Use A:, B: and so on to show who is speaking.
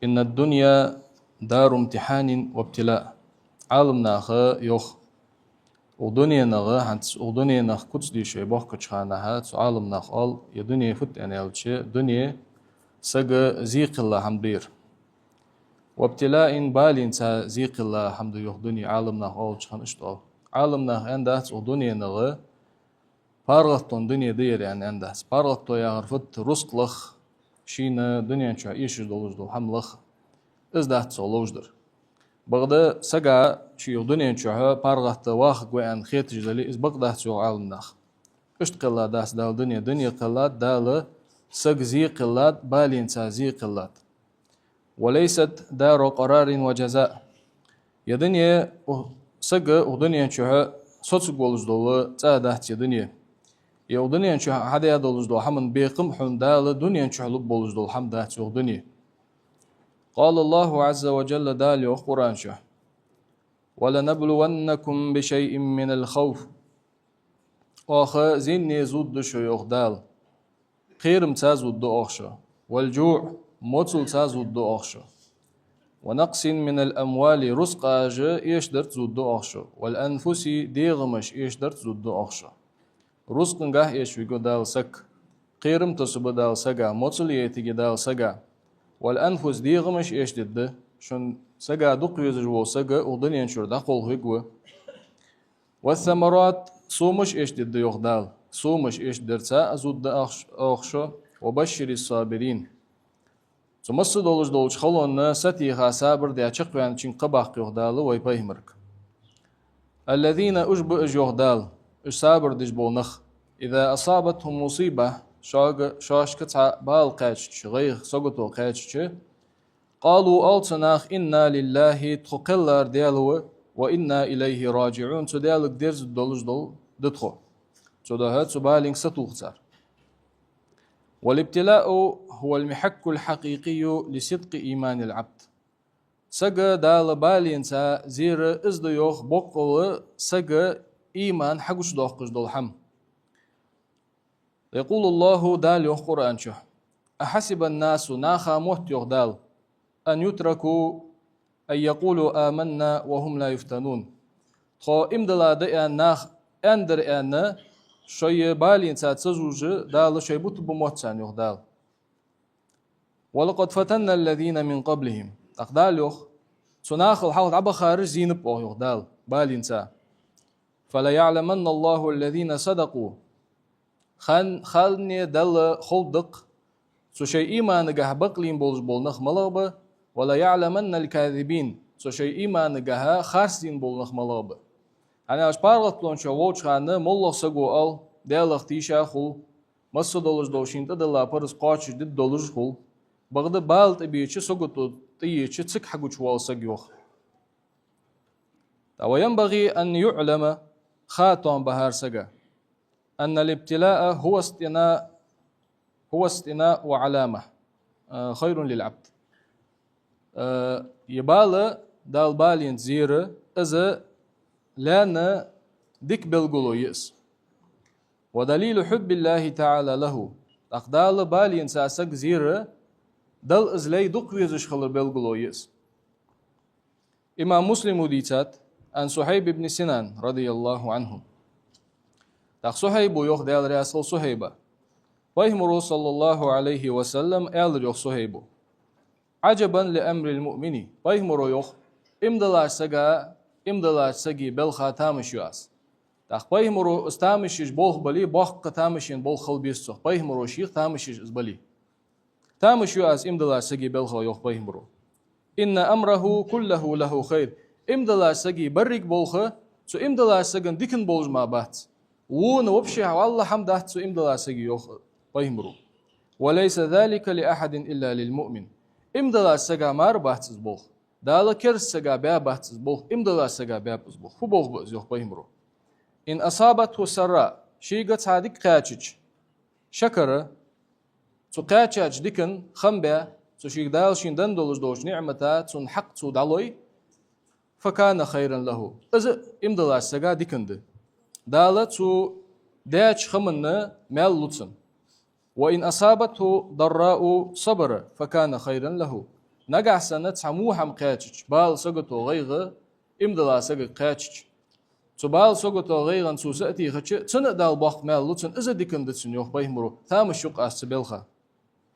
A: إن الدنيا دار امتحان وابتلاء. عالمنا خ يخ ودنيا نغ هنتس ودنيا نغ كتس دي شيء بوخ كتشخانا هات عالمنا خال يا دنيا فت أنا يلشي دنيا سج زيق الله حمدير وابتلاء بالين تا زيق الله حمد يخ دنيا عالمنا خال كتشخان اشتغل عالمنا عندها ودنيا نغ بارغتون دنيا دير يعني عندها بارغتو يا غرفت رزق لخ شينا دنيا شو إيش دولج دول حملخ إزدهت سولوجدر بغدا سجا شيء دنيا شو بارغت واخ وين خيت جدلي إز بغدا شو عالم نخ إشت قلاد داس دال دنيا قلاد دال سج زي قلاد بالين زي قلاد وليست دار قرار وجزاء يا دنيا سجا ودنيا شو صوت جولج دول تادهت يا دنيا يا دنيا شو هذا يدولج دول حمن بيقم حن دال دنيا شو لب بولج دول حم دهت شو دنيا قال الله عز وجل دال قرآن شو ولنبلونكم بشيء من الخوف آخ زين زود شو يغدال قيرم تازود أخشى والجوع موتل تازود أخشى ونقص من الأموال رزق أج يشدرت زود أخشى والأنفس ديغمش يشدرت زود أخشى رزق نجاه يشوي دال سك قيرم تصب دال سجا موتل يتيجي دال سجا والأنفس ديغمش يشدد شن سجا دق يزجو سجا ودنيا نشر دقول هجوه والثمرات صومش إيش دد يغدال صومش إيش درتا أزود أخشى وبشر الصابرين تمس دولج خلون ستيها صابر دي أشق يعني تشين قباق يغدال ويبايمرك الذين أجب يغدال صابر دجبو نخ إذا أصابتهم مصيبة شاش كتع بالقاتش غير سقطوا قاتش قالوا ألتناخ إنا لله تقلر ديالو وإنا إليه راجعون تدالك ديرز دولج دول دتخو تدهت سبالين ستوغتار والابتلاء هو المحك الحقيقي لصدق إيمان العبد سجا دال بالين تا زير إزديوخ بقل سجا إيمان حقش دوخش دول حم يقول الله دال يوخ قرآن شو أحسب الناس ناخا موت يغدال أن يتركوا أن يقولوا آمنا وهم لا يفتنون خو إمدلا دي ناخ أندر أن شيء بالين تاتسجوج دال شيء بطب موتسان يغدال ولقد فتن الذين من قبلهم أقدال يخ تناخ الحوض عبا خارج زينب أو يغدال بالين تا فلا يعلمن الله الذين صدقوا خالني دل خلدق سو شيء إيمان جه بقلين بولج بولنخ ملغبه ولا يعلمن الكاذبين سو شيء إيمان جه خارسين بولنخ ملغبه أنا أشبارلت لون شو ووش خانه مولخ سجو أل دلخ تيشا خل مصر دولج دوشين تدلا برس قاتش دد دولج خل بغدا بالت بيتش سجو تيجي تسك حقو شوال سجوخ وينبغي أن يعلم خاتم بهار سجا أن الابتلاء هو استناء وعلامة خير للعبد يبال دال بالين زير إذا لأن ديك بلغلو يس ودليل حب الله تعالى له أقدال بالين ساسك زير دل إزلي دق ويزش خلر بلغلو يس إمام مسلم ديتات عن صهيب بن سنان رضي الله عنه تاخ صهيب يوخ دال رسول صهيبة ويهمر صلى الله عليه وسلم أل يوخ صهيب عجبا لأمر المؤمن ويهمر يوخ إمدلا سجي بلخا تامش ياس تاخ ويهمر استامشش بوخ بلي بوخ تامشين بول خل بيسو ويهمر شيخ تامشش بلي تامش ياس إمدلا سجي بلخا يوخ ويهمر إن أمره كله له خير إمدلا سجي بريك بولخ سو إمدلا سجن ديكن بولج ما بات وون وبشي والله حمدات سو إمدلا سجي يوخ ويهمر وليس ذلك لأحد إلا للمؤمن إمدلا سجا مار باتز بولخ دالا كرس سجا بيا باتز بولخ إمدلا سجا بيا باتز بولخ فو بولخ بأز يوخ ويهمر إن أصابته سراء شيء صادق قاتش شكر سو قاتش ديكن خمبا سو شيء دال شين دندولج دوش نعمتا سون حق سو دالوي فكان خيرا له إذا إمدلا سجا ديكند دالت سو داش خمنا مال لطسن وإن أصابته ضراء صبر فكان خيرا له نجح سنة سموها مقاتش بال سقطوا غيغ إمدلا سقط قاتش تبال سقطوا غيغ سوسأتي خش تسنة دال باق مال لطن إذا ديكن دتسن يوخ بيهمرو ثام الشق أستبلخه